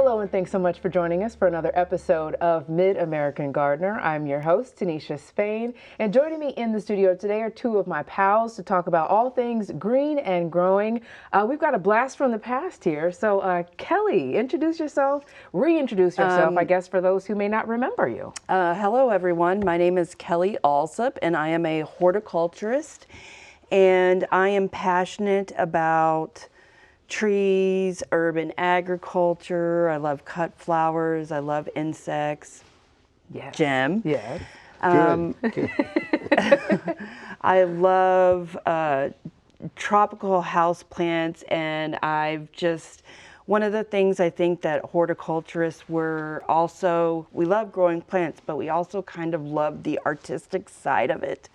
Hello, and thanks so much for joining us for another episode of MidAmerican Gardener. I'm your host, Tanisha Spain, and joining me in the studio today are two of my pals to talk about all things green and growing. We've got a blast from the past here. So, Kelly, introduce yourself, reintroduce yourself, I guess, for those who may not remember you. Hello, everyone. My name is Kelly Allsup, and I am a horticulturist, and I am passionate about trees, urban agriculture. I love cut flowers. I love insects. Yes. Jim. Yes. Good. I love tropical house plants, and one of the things I think that horticulturists we love growing plants, but we also kind of love the artistic side of it.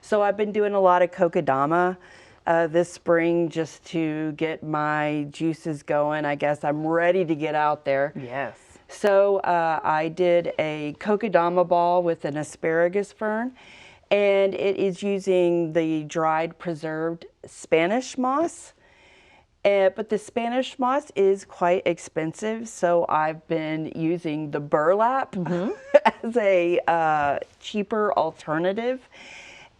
So I've been doing a lot of Kokedama this spring just to get my juices going. I guess I'm ready to get out there. Yes. So I did a Kokedama ball with an asparagus fern, and it is using the dried preserved Spanish moss. But the Spanish moss is quite expensive, so I've been using the burlap as a cheaper alternative.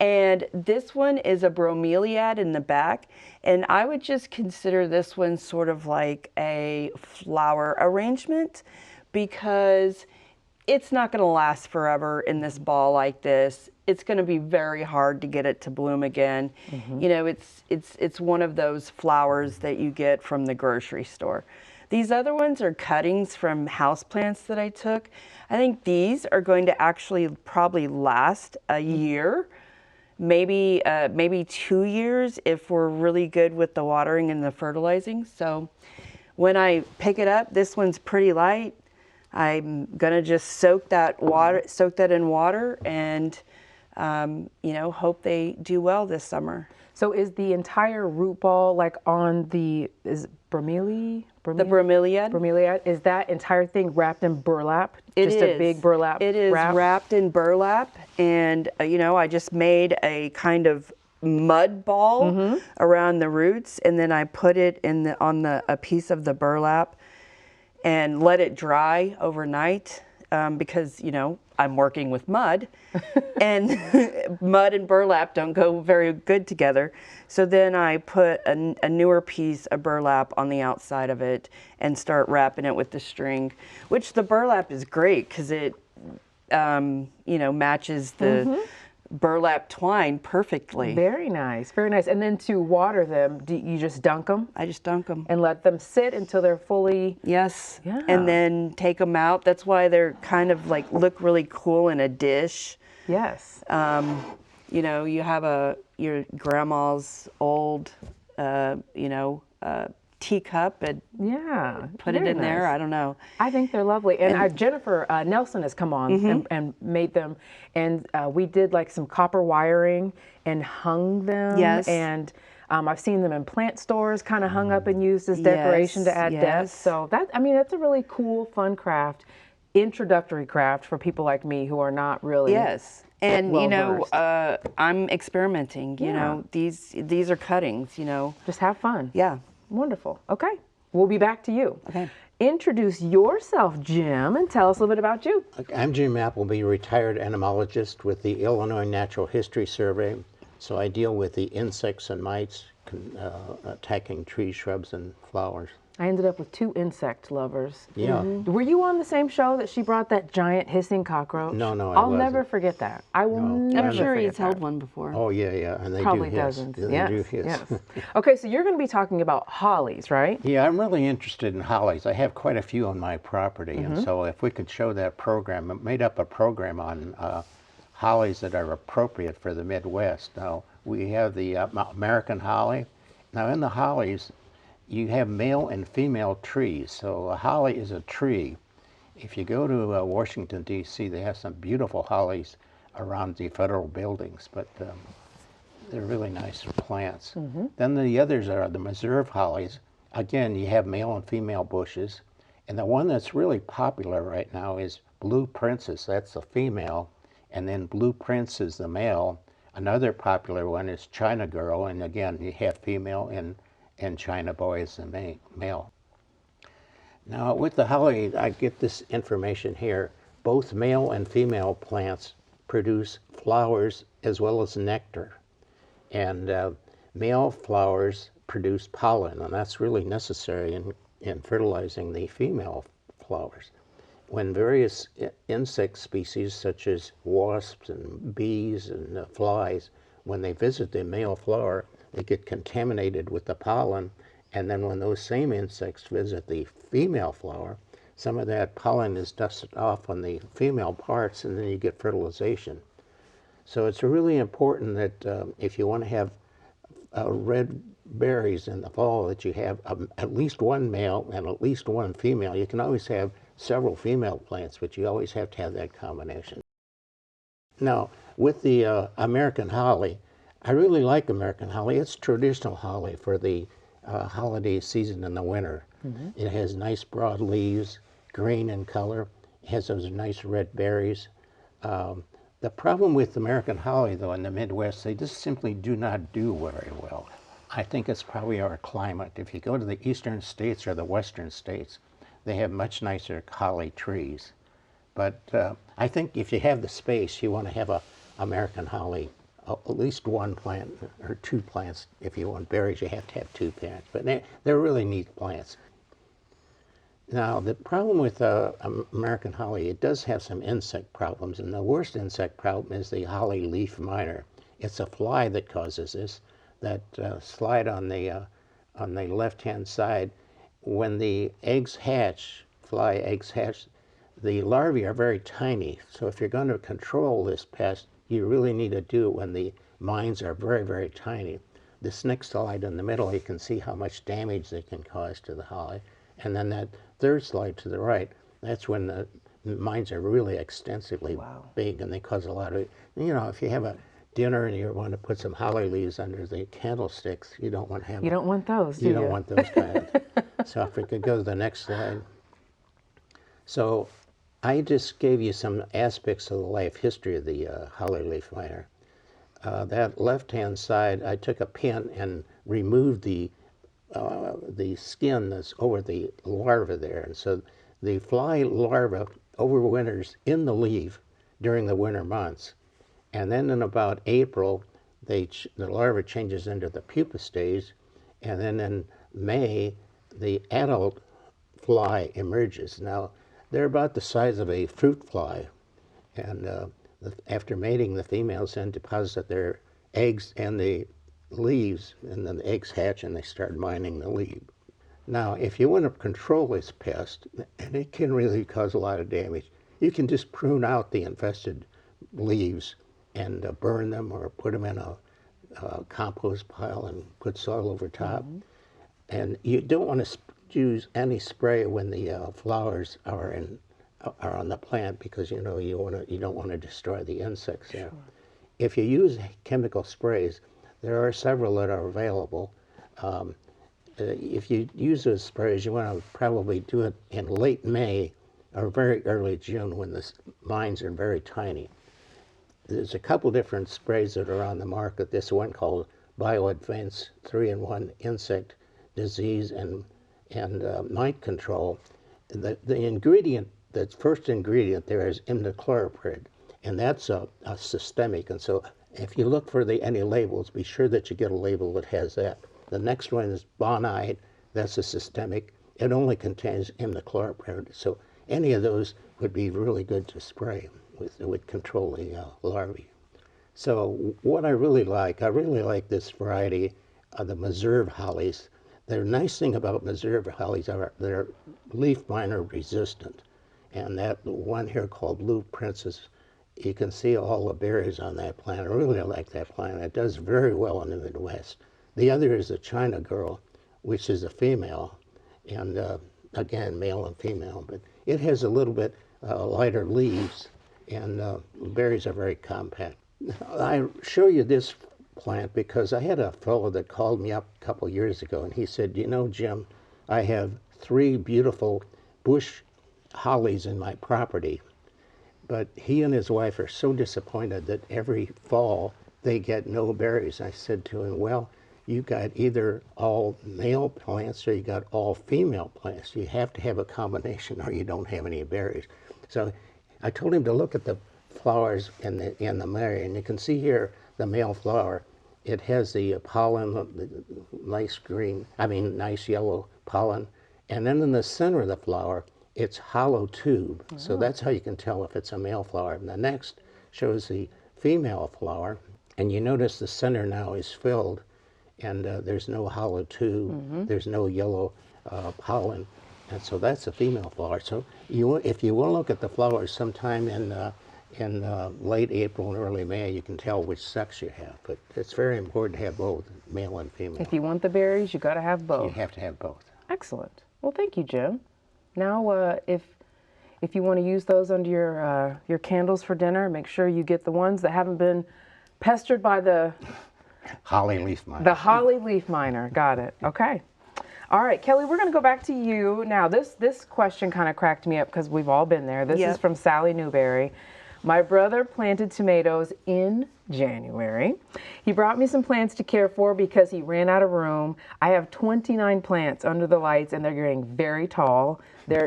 And this one is a bromeliad in the back, and I would just consider this one sort of like a flower arrangement because it's not going to last forever in this ball like this. It's going to be very hard to get it to bloom again. You know, it's one of those flowers that you get from the grocery store. These other ones are cuttings from houseplants that I took. I think these are going to actually probably last a year. Maybe 2 years if we're really good with the watering and the fertilizing. So when I pick it up, this one's pretty light. I'm gonna just soak that in water, and hope they do well this summer. So is the entire root ball like on the bromeliad? The bromeliad. Bromeliad, is that entire thing wrapped in burlap? It Just is. a big burlap It is wrap? wrapped in burlap, and I just made a kind of mud ball around the roots, and then I put it on a piece of the burlap and let it dry overnight because I'm working with mud, and mud and burlap don't go very good together. So then I put a newer piece of burlap on the outside of it and start wrapping it with the string, which the burlap is great because it, matches the burlap twine perfectly. Very nice, very nice. And then to water them, do you just dunk them? I just dunk them. And let them sit until they're fully... Yes. Yeah. And then take them out. That's why they're kind of like look really cool in a dish. Yes. You have your grandma's old, teacup and put it in there. I don't know. I think they're lovely. And Jennifer Nelson has come on and made them. And we did like some copper wiring and hung them. Yes. And I've seen them in plant stores kind of hung up and used as decoration to add depth. So that's a really cool, fun craft, introductory craft for people like me who are not really And well-versed. I'm experimenting. These are cuttings. Just have fun. Yeah. Wonderful. Okay, we'll be back to you. Okay. Introduce yourself, Jim, and tell us a little bit about you. I'm Jim Appleby, retired entomologist with the Illinois Natural History Survey. So I deal with the insects and mites attacking trees, shrubs, and flowers. I ended up with 2 insect lovers. Yeah. Were you on the same show that she brought that giant hissing cockroach? No, I I'll wasn't. never forget that. I will never I'm sure forget he's held that. one before. Oh, yeah, and they Probably do hiss. dozens. They Yes, do hiss. yes. Okay, so you're going to be talking about hollies, right? Yeah, I'm really interested in hollies. I have quite a few on my property, and so if we could show that program, I made up a program on hollies that are appropriate for the Midwest. Now, we have the American holly. Now, in the hollies, you have male and female trees. So a holly is a tree. If you go to Washington, D.C., they have some beautiful hollies around the federal buildings, but they're really nice plants. Then the others are the reserve hollies. Again, you have male and female bushes. And the one that's really popular right now is Blue Princess. That's the female. And then Blue Prince is the male. Another popular one is China Girl. And again, you have female and China Boy is the male. Now, with the holly, I get this information here. Both male and female plants produce flowers as well as nectar. And male flowers produce pollen, and that's really necessary in fertilizing the female flowers. When various insect species, such as wasps and bees and flies, when they visit the male flower, they get contaminated with the pollen, and then when those same insects visit the female flower, some of that pollen is dusted off on the female parts, and then you get fertilization. So it's really important that if you want to have red berries in the fall, that you have at least one male and at least one female. You can always have several female plants, but you always have to have that combination. Now, with the American holly, I really like American holly. It's traditional holly for the holiday season in the winter. It has nice broad leaves, green in color. It has those nice red berries. The problem with American holly, though, in the Midwest, they just simply do not do very well. I think it's probably our climate. If you go to the eastern states or the western states, they have much nicer holly trees. But I think if you have the space, you want to have a American holly, at least one plant or two plants. If you want berries, you have to have two plants. But they're really neat plants. Now, the problem with American holly, it does have some insect problems, and the worst insect problem is the holly leaf miner. It's a fly that causes this, that slide on the left-hand side. When the eggs hatch, fly eggs hatch, the larvae are very tiny. So if you're going to control this pest, you really need to do it when the mines are very, very tiny. This next slide in the middle, you can see how much damage they can cause to the holly. And then that third slide to the right, that's when the mines are really extensively big, and they cause a lot of, if you have a dinner and you want to put some holly leaves under the candlesticks, you don't want to have You don't want those, do you you? don't want those kind. So if we could go to the next slide. So I just gave you some aspects of the life history of the holly leaf miner. That left-hand side, I took a pin and removed the skin that's over the larva there. And so the fly larva overwinters in the leaf during the winter months. And then in about April, the larva changes into the pupa stage. And then in May, the adult fly emerges. Now, they're about the size of a fruit fly. And after mating, the females then deposit their eggs and the leaves, and then the eggs hatch and they start mining the leaf. Now, if you want to control this pest, and it can really cause a lot of damage, you can just prune out the infested leaves and burn them or put them in a compost pile and put soil over top. And you don't want to use any spray when the flowers are on the plant, because you don't want to destroy the insects there. If you use chemical sprays, there are several that are available. If you use those sprays, you want to probably do it in late May or very early June when the mines are very tiny. There's a couple different sprays that are on the market. This one called BioAdvance 3-in-1 Insect Disease and Mite Control. The ingredient, the first ingredient there is imidacloprid, and that's a systemic. And so if you look for any labels, be sure that you get a label that has that. The next one is Bonide. That's a systemic. It only contains imidacloprid. So any of those would be really good to spray. It would control the larvae. So what I really like this variety of the Meserve hollies. The nice thing about Meserve hollies are they're leaf miner resistant. And that one here called Blue Princess, you can see all the berries on that plant. I really like that plant. It does very well in the Midwest. The other is the China Girl, which is a female, and again, male and female, but it has a little bit lighter leaves, and berries are very compact. I show you this plant because I had a fellow that called me up a couple years ago, and he said, Jim, I have 3 beautiful bush hollies in my property, but he and his wife are so disappointed that every fall they get no berries. I said to him, well, you got either all male plants or you got all female plants. You have to have a combination or you don't have any berries. So I told him to look at the flowers in the Mary, and you can see here the male flower. It has the pollen, the nice green, nice yellow pollen. And then in the center of the flower, it's hollow tube. Oh. So that's how you can tell if it's a male flower. And the next shows the female flower. And you notice the center now is filled, and there's no hollow tube. There's no yellow pollen. And so that's a female flower. So if you want to look at the flowers sometime in late April and early May, you can tell which sex you have. But it's very important to have both, male and female. If you want the berries, you got to have both. You have to have both. Excellent. Well, thank you, Jim. Now, if you want to use those under your candles for dinner, make sure you get the ones that haven't been pestered by the holly leaf miner. The holly leaf miner. Got it. Okay. All right, Kelly, we're going to go back to you. Now, this question kind of cracked me up because we've all been there. This is from Sally Newberry. My brother planted tomatoes in January. He brought me some plants to care for because he ran out of room. I have 29 plants under the lights, and they're getting very tall.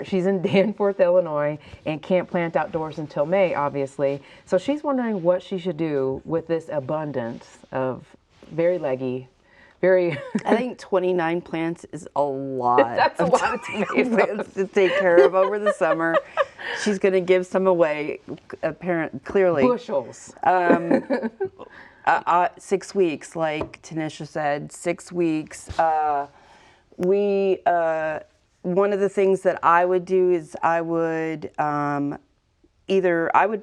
She's in Danforth, Illinois, and can't plant outdoors until May, obviously. So she's wondering what she should do with this abundance of very leggy, very... I think 29 plants is a lot. That's a lot of tomatoes plants to take care of over the summer. She's going to give some away, clearly. Bushels. 6 weeks, like Tanisha said, 6 weeks. One of the things that I would do is I would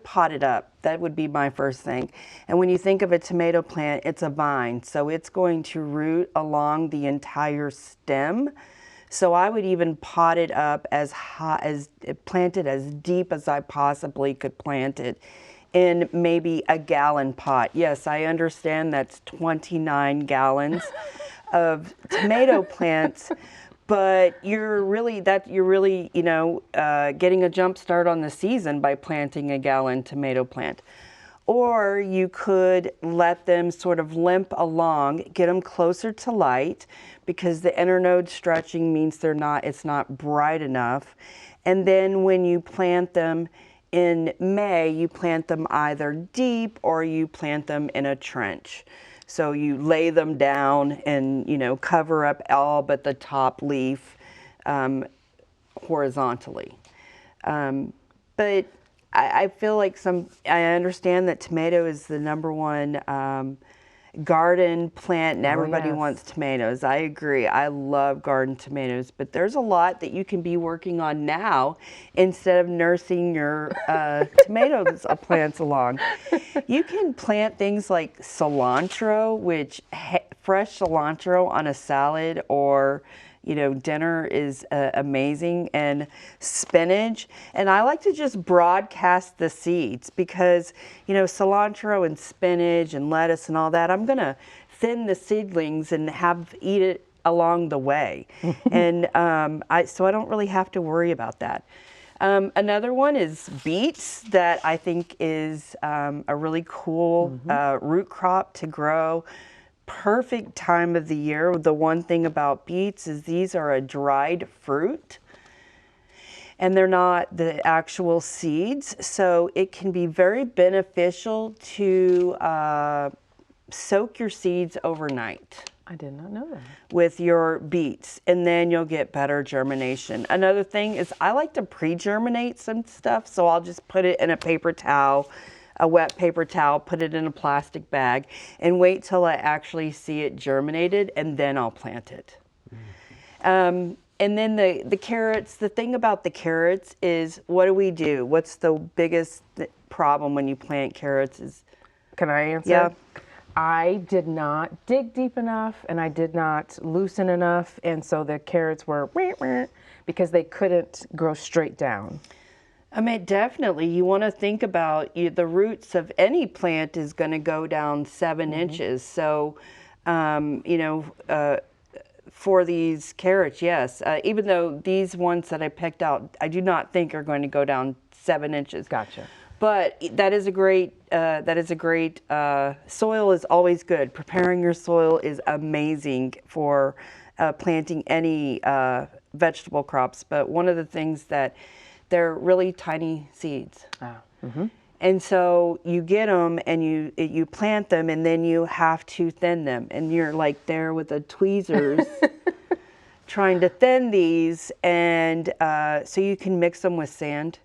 pot it up. That would be my first thing. And when you think of a tomato plant, it's a vine, so it's going to root along the entire stem. So I would even pot it up plant it as deep as I possibly could plant it in maybe a gallon pot. Yes, I understand that's 29 gallons of tomato plants, but you're really getting a jump start on the season by planting a gallon tomato plant. Or you could let them sort of limp along, get them closer to light, because the internode stretching means it's not bright enough. And then when you plant them in May, you plant them either deep or you plant them in a trench. So you lay them down and, cover up all but the top leaf horizontally. But I feel like I understand that tomato is the #1 garden plant, and everybody wants tomatoes. I agree. I love garden tomatoes, but there's a lot that you can be working on now instead of nursing your tomatoes plants along. You can plant things like cilantro, which fresh cilantro on a salad or dinner is amazing, and spinach. And I like to just broadcast the seeds because, cilantro and spinach and lettuce and all that, I'm going to thin the seedlings and eat it along the way. And so I don't really have to worry about that. Another one is beets that I think is a really cool root crop to grow. Perfect time of the year. The one thing about beets is these are a dried fruit and they're not the actual seeds, so it can be very beneficial to soak your seeds overnight. I did not know that. With your beets, and then you'll get better germination. Another thing is I like to pre-germinate some stuff, so I'll just put it in a paper towel, a wet paper towel, put it in a plastic bag, and wait till I actually see it germinated, and then I'll plant it. And then the carrots, the thing about the carrots is, what do we do? What's the biggest problem when you plant carrots is... Can I answer? Yeah. I did not dig deep enough, and I did not loosen enough, and so the carrots were because they couldn't grow straight down. I mean, definitely. You want to think about the roots of any plant is going to go down 7 inches. So, for these carrots, yes. Even though these ones that I picked out, I do not think are going to go down 7 inches. Gotcha. But that is a great, soil is always good. Preparing your soil is amazing for planting any vegetable crops. But one of the things that they're really tiny seeds. And so you get them and you plant them, and then you have to thin them. And you're like there with the tweezers trying to thin these. And so you can mix them with sand.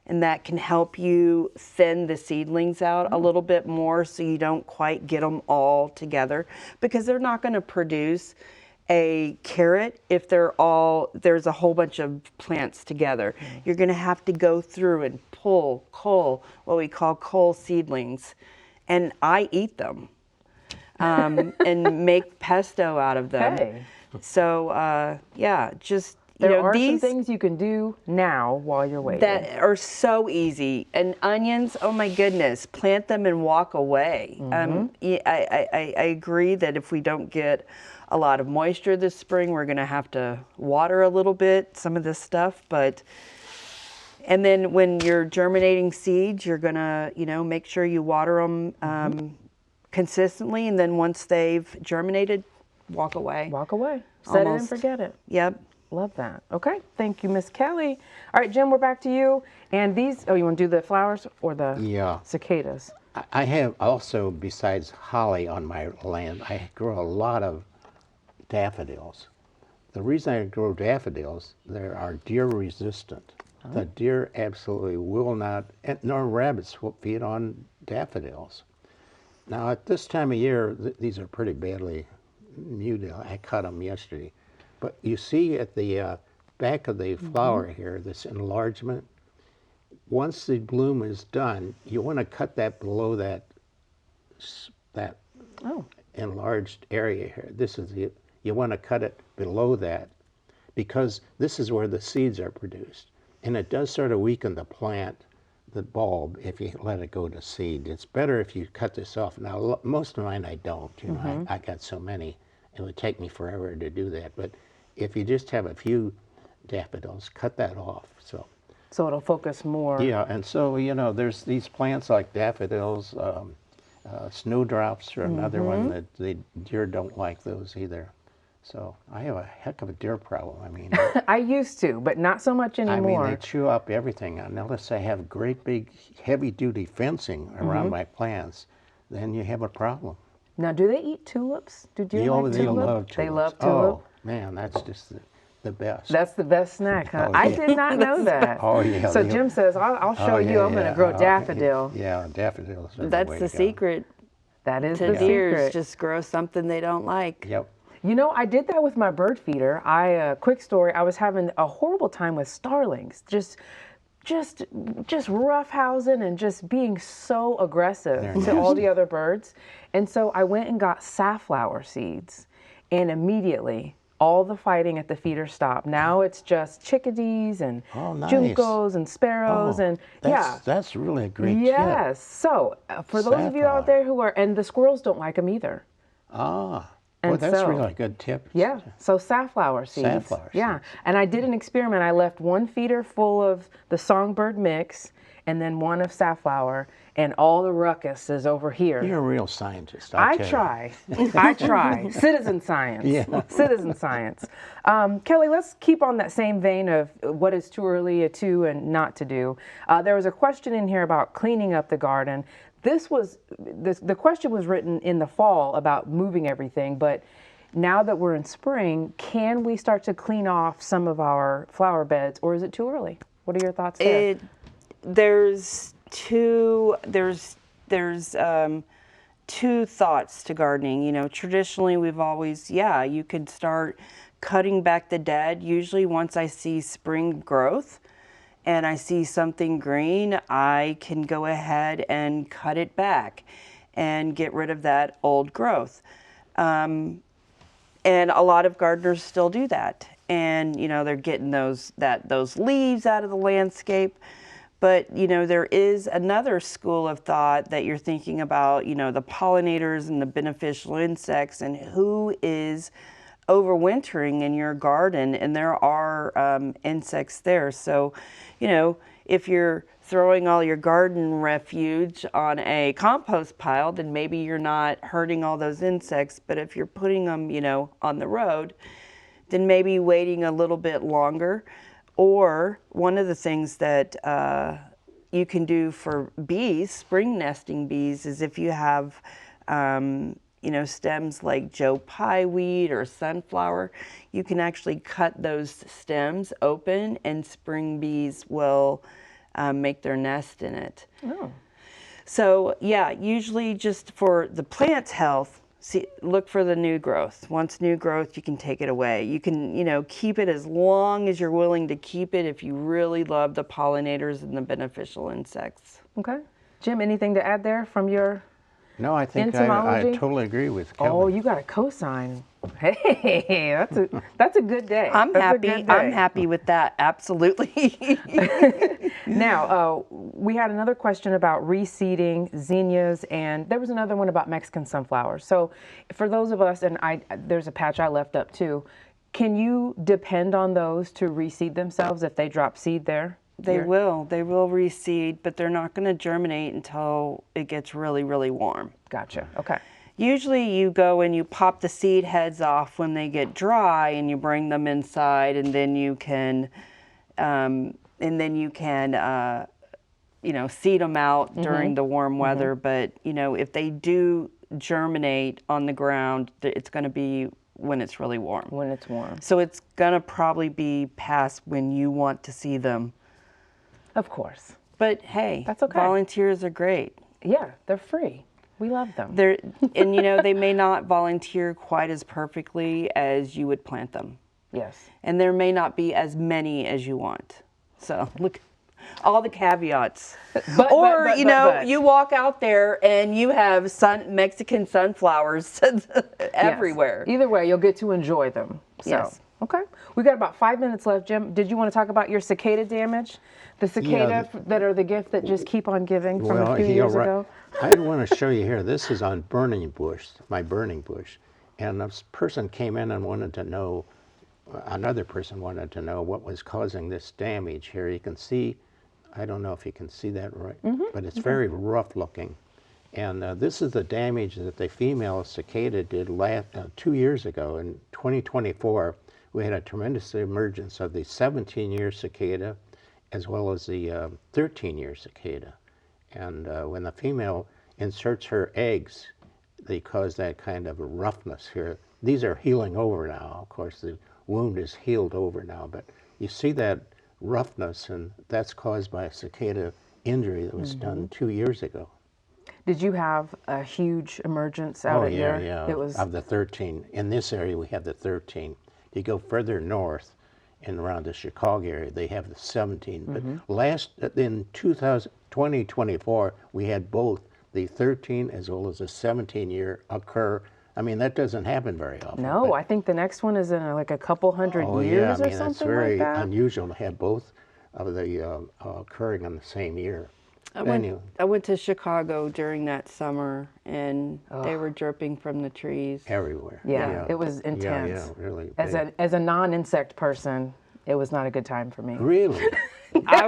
And that can help you thin the seedlings out a little bit more so you don't quite get them all together, because they're not going to produce a carrot if there's a whole bunch of plants together. You're going to have to go through and pull what we call cole seedlings, and I eat them and make pesto out of them. Hey. So yeah, just There are some things you can do now while you're waiting. that are so easy. And onions, oh my goodness, plant them and walk away. I agree that if we don't get a lot of moisture this spring, we're going to have to water a little bit, some of this stuff. And then when you're germinating seeds, you're going to, make sure you water them consistently. And then once they've germinated, walk away. Walk away. Set it and Almost. forget it. Yep. Love that. Okay. Thank you, Miss Kelly. All right, Jim, we're back to you. And these, you want to do the flowers or the cicadas? I have also, besides holly on my land, I grow a lot of daffodils. The reason I grow daffodils, they are deer resistant. The deer absolutely will not, nor rabbits will feed on daffodils. Now at this time of year, these are pretty badly muted. I cut them yesterday. But you see at the back of the flower here, this enlargement. Once the bloom is done, you want to cut that below that enlarged area here. You want to cut it below that, because this is where the seeds are produced. And it does sort of weaken the plant, the bulb, if you let it go to seed. It's better if you cut this off. Now, most of mine I don't. I got so many. It would take me forever to do that. But if you just have a few daffodils, cut that off. So it'll focus more. Yeah, and so, there's these plants like daffodils, snowdrops are another one that the deer don't like those either. So I have a heck of a deer problem. I mean, I used to, but not so much anymore. I mean, they chew up everything. And unless I have great big heavy-duty fencing around my plants, then you have a problem. Now, do they eat tulips? Do deer like They tulip? love tulips. They love tulip? Oh, man, that's just the best. That's the best snack, huh? Oh, I yeah. did not know that. Oh, yeah. So Jim says, I'll show you. I'm going to grow daffodil. Yeah, daffodils are That's way the to go. secret That is to the deers. secret. Just grow something they don't like. Yep. I did that with my bird feeder. Quick story, I was having a horrible time with starlings. Just roughhousing and just being so aggressive to all the other birds. And so I went and got safflower seeds, and immediately all the fighting at the feeder stopped. Now it's just chickadees and juncos and sparrows That's really a great tip. Yes. So for those of you out there and the squirrels don't like them either. Well, that's really a good tip. Yeah, so safflower seeds. Yeah, and I did an experiment. I left one feeder full of the songbird mix and then one of safflower, and all the ruckus is over here. You're a real scientist. I try. Citizen science. Yeah. Citizen science. Kelly, let's keep on that same vein of what is too early to and not to do. There was a question in here about cleaning up the garden. The question was written in the fall about moving everything, but now that we're in spring, can we start to clean off some of our flower beds, or is it too early? What are your thoughts there? There's two thoughts to gardening. Traditionally we've always, you could start cutting back the dead. Usually once I see spring growth and I see something green, I can go ahead and cut it back and get rid of that old growth. And a lot of gardeners still do that. And, they're getting those leaves out of the landscape. But, there is another school of thought that you're thinking about, the pollinators and the beneficial insects and who is overwintering in your garden, and there are insects there. So, if you're throwing all your garden refuge on a compost pile, then maybe you're not hurting all those insects. But if you're putting them, on the road, then maybe waiting a little bit longer. Or one of the things that you can do for bees, spring nesting bees, is if you have stems like Joe Pye weed or sunflower, you can actually cut those stems open and spring bees will make their nest in it. Oh. So yeah, usually just for the plant's health, look for the new growth. Once new growth, you can take it away. You can, keep it as long as you're willing to keep it if you really love the pollinators and the beneficial insects. Okay. Jim, anything to add there from your No, I think I entomology? totally agree with Kelly. Oh, you got a cosign. Hey, that's a good day. I'm That's a happy. good day. I'm happy with that. Absolutely. Now, we had another question about reseeding zinnias, and there was another one about Mexican sunflowers. So for those of us, and there's a patch I left up too, can you depend on those to reseed themselves if they drop seed there? They will reseed, but they're not going to germinate until it gets really, really warm. Gotcha. Okay. Usually you go and you pop the seed heads off when they get dry and you bring them inside, and then you can seed them out during the warm weather. But, if they do germinate on the ground, it's going to be when it's really warm. When it's warm. So it's going to probably be past when you want to see them. Of course. But hey, That's okay. Volunteers are great. Yeah, they're free. We love them. They may not volunteer quite as perfectly as you would plant them. Yes. And there may not be as many as you want. So look, all the caveats. But you walk out there and you have Mexican sunflowers everywhere. Yes. Either way, you'll get to enjoy them. So. Yes. Okay. We got about 5 minutes left. Jim, did you want to talk about your cicada damage? The cicada that are the gift that just keep on giving from a few years ago? I want to show you here. This is on burning bush, my burning bush. And this person came in and wanted to know, another person wanted to know what was causing this damage here. You can see, I don't know if you can see that right, but it's very rough looking. And this is the damage that the female cicada did 2 years ago. In 2024, we had a tremendous emergence of the 17-year cicada as well as the 13-year cicada. And when the female inserts her eggs, they cause that kind of a roughness here. These are healing over now. Of course, the wound is healed over now, but you see that roughness, and that's caused by a cicada injury that was done 2 years ago. Did you have a huge emergence out at your? Yeah. It was of the 13. In this area, we have the 13. You go further north, and around the Chicago area, they have the 17. But in 2024, we had both the 13 as well as the 17-year occur. I mean, that doesn't happen very often. No, I think the next one is in like a couple hundred years or something it's very like that. unusual to have both of the occurring in the same year. I went to Chicago during that summer, and they were dripping from the trees. Everywhere. Yeah, it was intense. Yeah, really. As a non-insect person, it was not a good time for me. Really? I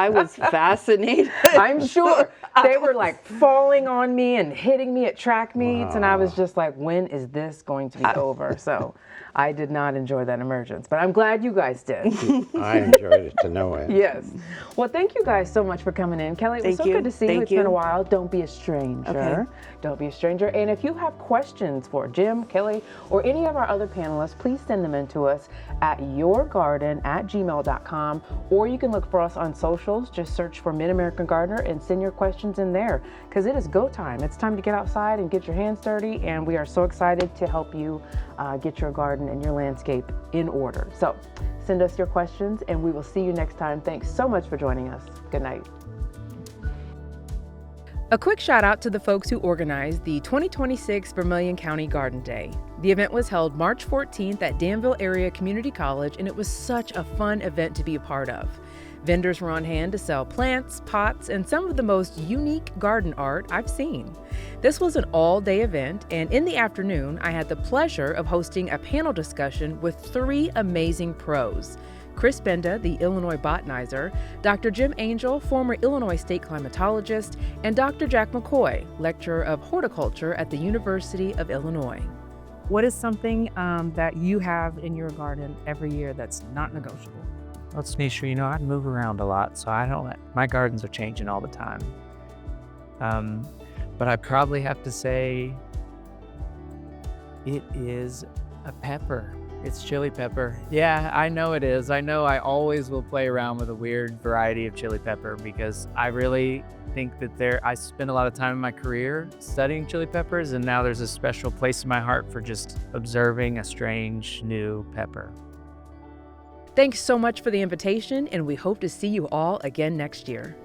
was fascinated. I'm sure. They were like falling on me and hitting me at track meets, and I was just like, when is this going to be over? So I did not enjoy that emergence, but I'm glad you guys did. I enjoyed it to know it. Yes. Well, thank you guys so much for coming in. Kelly, it was so good to see you. It's been a while. Don't be a stranger. Okay. Don't be a stranger. And if you have questions for Jim, Kelly, or any of our other panelists, please send them in to us at yourgarden@gmail.com, or you can look for us on socials. Just search for MidAmerican Gardener and send your questions in there, because it is go time. It's time to get outside and get your hands dirty, and we are so excited to help you get your garden and your landscape in order. So send us your questions, and we will see you next time. Thanks so much for joining us. Good night. A quick shout out to the folks who organized the 2026 Vermilion County Garden Day. The event was held March 14th at Danville Area Community College, and it was such a fun event to be a part of. Vendors were on hand to sell plants, pots, and some of the most unique garden art I've seen. This was an all-day event, and in the afternoon, I had the pleasure of hosting a panel discussion with 3 amazing pros: Chris Benda, the Illinois botanizer, Dr. Jim Angel, former Illinois state climatologist, and Dr. Jack McCoy, lecturer of horticulture at the University of Illinois. What is something that you have in your garden every year that's not negotiable? Well, Tanisha, you know, I move around a lot, so my gardens are changing all the time. But I probably have to say it is a pepper. It's chili pepper. Yeah, I know it is. I know I always will play around with a weird variety of chili pepper because I really think that I spent a lot of time in my career studying chili peppers, and now there's a special place in my heart for just observing a strange new pepper. Thanks so much for the invitation, and we hope to see you all again next year.